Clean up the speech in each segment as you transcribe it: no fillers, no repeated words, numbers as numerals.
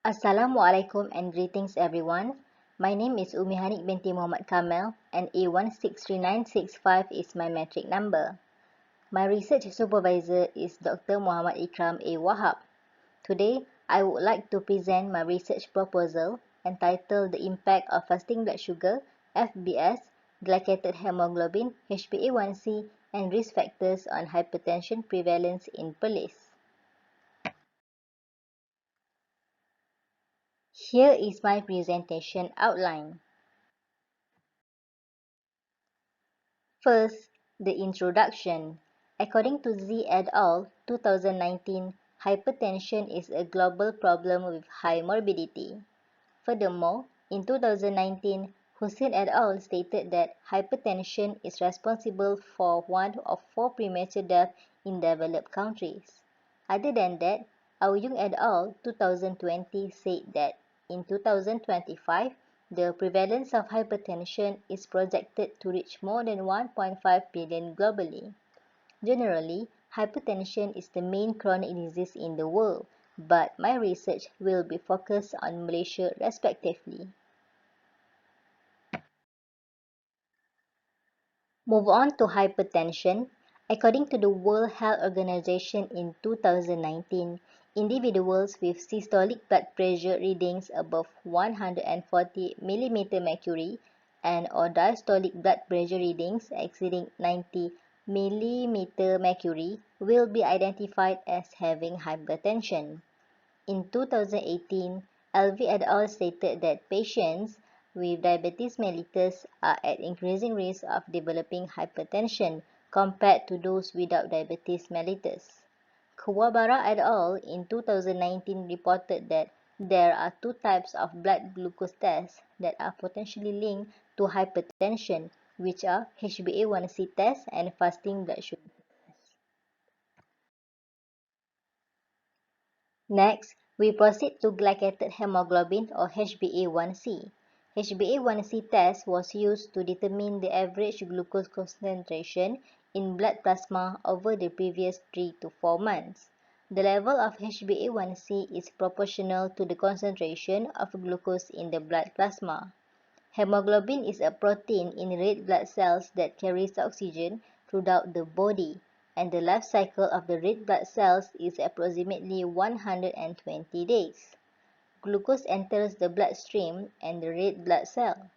Assalamualaikum and greetings everyone. My name is Umi Hanik binti Muhammad Kamel and A163965 is my metric number. My research supervisor is Dr. Muhammad Ikram A. Wahab. Today, I would like to present my research proposal entitled The Impact of Fasting Blood Sugar, FBS, Glycated Hemoglobin, HbA1c, and Risk Factors on Hypertension Prevalence in Perlis. Here is my presentation outline. First, the introduction. According to Z et al. 2019, hypertension is a global problem with high morbidity. Furthermore, in 2019, Hussein et al. Stated that hypertension is responsible for 1 of 4 premature deaths in developed countries. Other than that, Aouyung et al. 2020 said that in 2025, the prevalence of hypertension is projected to reach more than 1.5 billion globally. Generally, hypertension is the main chronic disease in the world, but my research will be focused on Malaysia respectively. Move on to hypertension. According to the World Health Organization in 2019, individuals with systolic blood pressure readings above 140 mm mercury and or diastolic blood pressure readings exceeding 90 mm mercury will be identified as having hypertension. In 2018, Alvi et al. Stated that patients with diabetes mellitus are at increasing risk of developing hypertension compared to those without diabetes mellitus. Kawabara et al. In 2019 reported that there are 2 types of blood glucose tests that are potentially linked to hypertension, which are HbA1c test and fasting blood sugar. Next, we proceed to glycated hemoglobin or HbA1c. HbA1c test was used to determine the average glucose concentration in blood plasma over the previous 3 to 4 months. The level of HbA1c is proportional to the concentration of glucose in the blood plasma. Hemoglobin is a protein in red blood cells that carries oxygen throughout the body, and the life cycle of the red blood cells is approximately 120 days. Glucose enters the bloodstream and the red blood cell.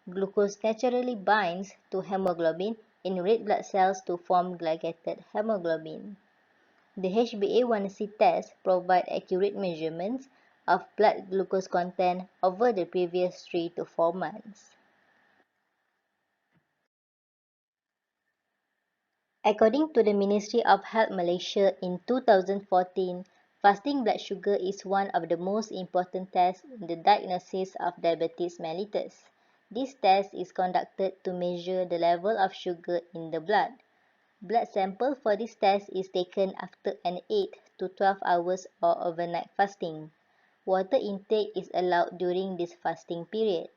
Glucose naturally binds to hemoglobin in red blood cells to form glycated hemoglobin. The HbA1c test provides accurate measurements of blood glucose content over the previous 3 to 4 months. According to the Ministry of Health Malaysia in 2014, fasting blood sugar is one of the most important tests in the diagnosis of diabetes mellitus. This test is conducted to measure the level of sugar in the blood. Blood sample for this test is taken after an 8 to 12 hours or overnight fasting. Water intake is allowed during this fasting period.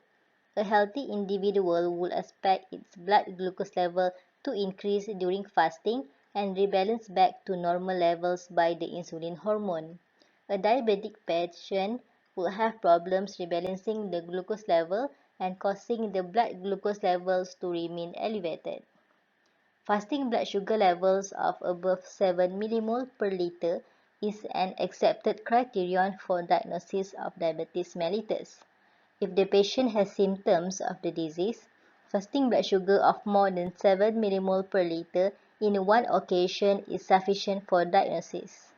A healthy individual would expect its blood glucose level to increase during fasting and rebalance back to normal levels by the insulin hormone. A diabetic patient will have problems rebalancing the glucose level and causing the blood glucose levels to remain elevated. Fasting blood sugar levels of above 7 millimole per liter is an accepted criterion for diagnosis of diabetes mellitus. If the patient has symptoms of the disease, fasting blood sugar of more than 7 millimole per liter in one occasion is sufficient for diagnosis.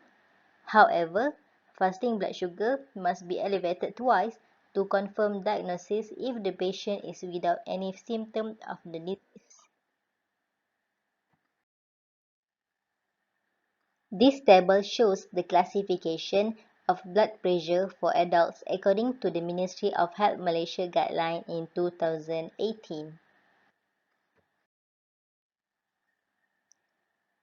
However, fasting blood sugar must be elevated twice to confirm diagnosis if the patient is without any symptom of the disease. This table shows the classification of blood pressure for adults according to the Ministry of Health Malaysia guideline in 2018.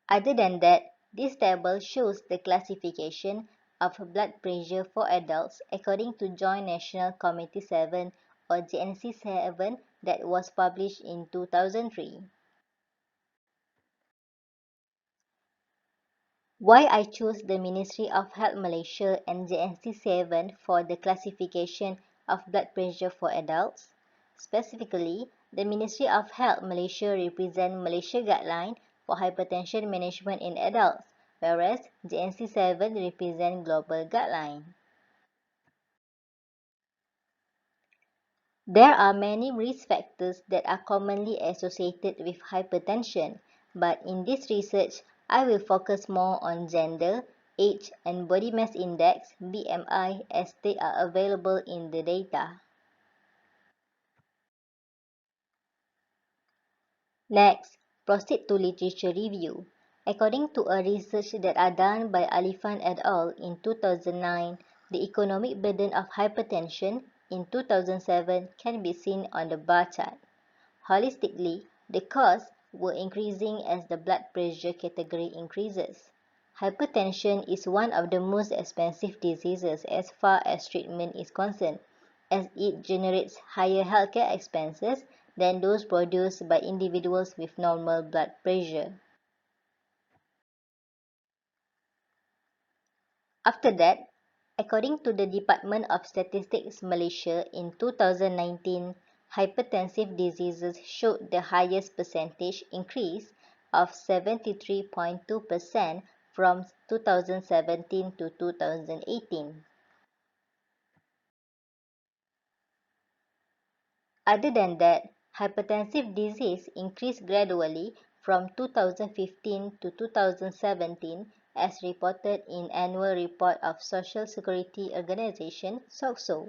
Other than that, this table shows the classification of blood pressure for adults according to Joint National Committee 7 or JNC 7 that was published in 2003. Why I chose the Ministry of Health Malaysia and JNC7 for the classification of blood pressure for adults? Specifically, the Ministry of Health Malaysia represents Malaysia guideline for hypertension management in adults, whereas JNC7 represents global guideline. There are many risk factors that are commonly associated with hypertension, but in this research, I will focus more on gender, age, and body mass index (BMI) as they are available in the data. Next, proceed to literature review. According to a research that are done by Alifan et al. In 2009, the economic burden of hypertension in 2007 can be seen on the bar chart. Holistically, the costs were increasing as the blood pressure category increases. Hypertension is one of the most expensive diseases as far as treatment is concerned, as it generates higher healthcare expenses than those produced by individuals with normal blood pressure. After that, according to the Department of Statistics Malaysia in 2019, hypertensive diseases showed the highest percentage increase of 73.2% from 2017 to 2018. Other than that, hypertensive disease increased gradually from 2015 to 2017 as reported in Annual Report of Social Security Organization (SOCSO).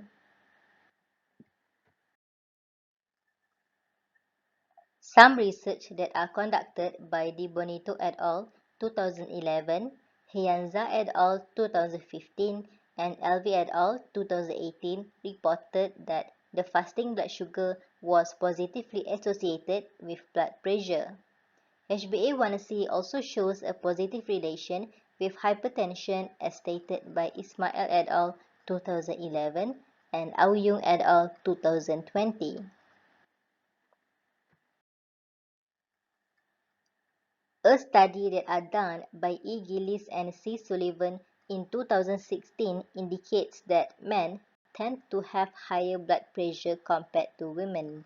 Some research that are conducted by Di Bonito et al. 2011, Hyanza et al. 2015, and Elvi et al. 2018 reported that the fasting blood sugar was positively associated with blood pressure. HbA1c also shows a positive relation with hypertension as stated by Ismail et al. 2011 and Aoyong et al. 2020. A study that are done by E. Gillis and C. Sullivan in 2016 indicates that men tend to have higher blood pressure compared to women.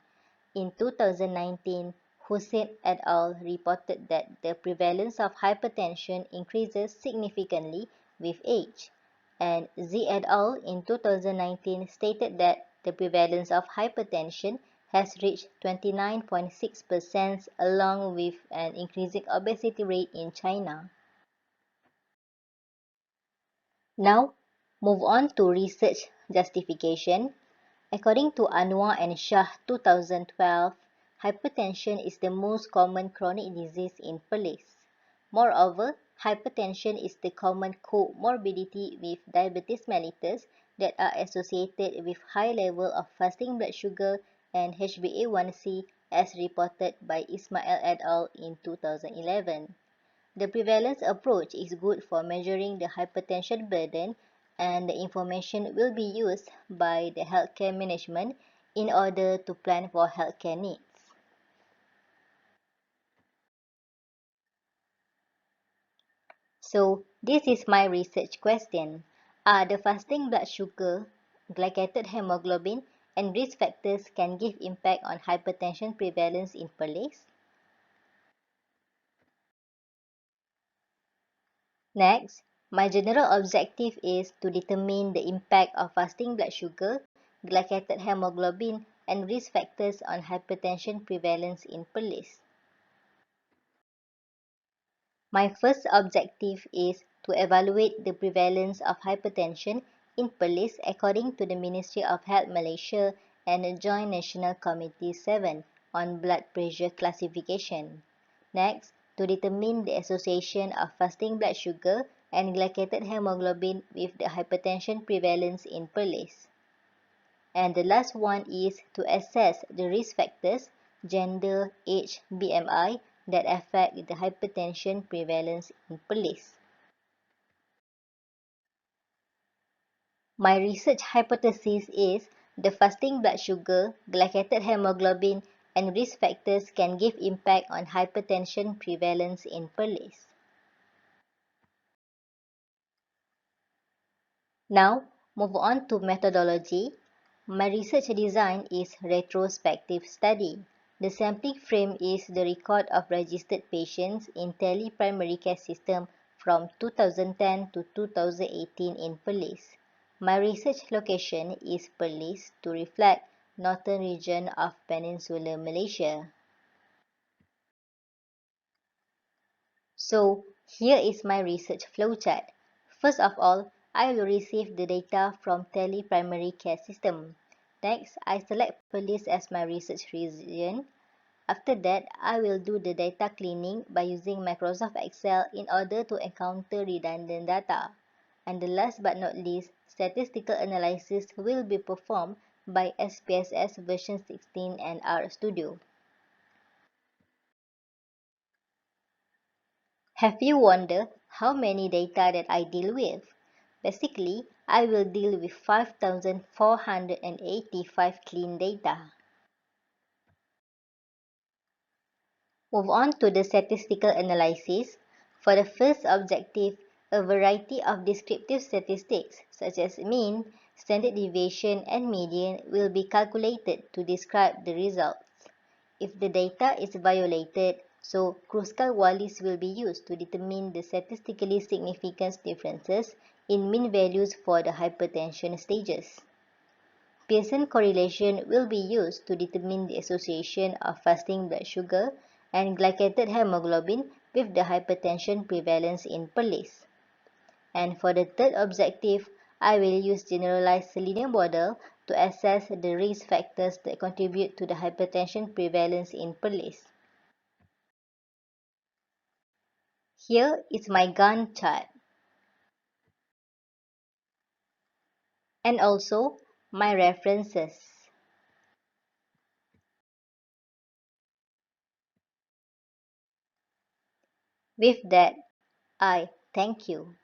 In 2019, Hussein et al. Reported that the prevalence of hypertension increases significantly with age, and Z et al. In 2019 stated that the prevalence of hypertension has reached 29.6% along with an increasing obesity rate in China. Now, move on to research justification. According to Anwar and Shah 2012, hypertension is the most common chronic disease in Perlis. Moreover, hypertension is the common comorbidity with diabetes mellitus that are associated with high level of fasting blood sugar and HbA1c as reported by Ismail et al. In 2011. The prevalence approach is good for measuring the hypertension burden, and the information will be used by the healthcare management in order to plan for healthcare needs. So, this is my research question. Are the fasting blood sugar, glycated hemoglobin, and risk factors can give impact on hypertension prevalence in Perlis? Next, my general objective is to determine the impact of fasting blood sugar, glycated hemoglobin, and risk factors on hypertension prevalence in Perlis. My first objective is to evaluate the prevalence of hypertension in Perlis according to the Ministry of Health Malaysia and the Joint National Committee 7 on blood pressure classification. Next, to determine the association of fasting blood sugar and glycated hemoglobin with the hypertension prevalence in Perlis. And the last one is to assess the risk factors, gender, age, BMI, that affect the hypertension prevalence in Perlis. My research hypothesis is the fasting blood sugar, glycated hemoglobin, and risk factors can give impact on hypertension prevalence in Perlis. Now, move on to methodology. My research design is retrospective study. The sampling frame is the record of registered patients in tele-primary care system from 2010 to 2018 in Perlis. My research location is Perlis to reflect northern region of Peninsular Malaysia. So, here is my research flowchart. First of all, I will receive the data from tele-primary care system. Next, I select Perlis as my research region. After that, I will do the data cleaning by using Microsoft Excel in order to encounter redundant data. And the last but not least, statistical analysis will be performed by SPSS version 16 and RStudio. Have you wondered how many data that I deal with? Basically, I will deal with 5,485 clean data. Move on to the statistical analysis. For the first objective, a variety of descriptive statistics such as mean, standard deviation, and median will be calculated to describe the results. If the data is violated, so Kruskal-Wallis will be used to determine the statistically significant differences in mean values for the hypertension stages. Pearson correlation will be used to determine the association of fasting blood sugar and glycated hemoglobin with the hypertension prevalence in Perlis. And for the third objective, I will use generalized linear model to assess the risk factors that contribute to the hypertension prevalence in Perlis. Here is my Gantt chart and also my references. With that, I thank you.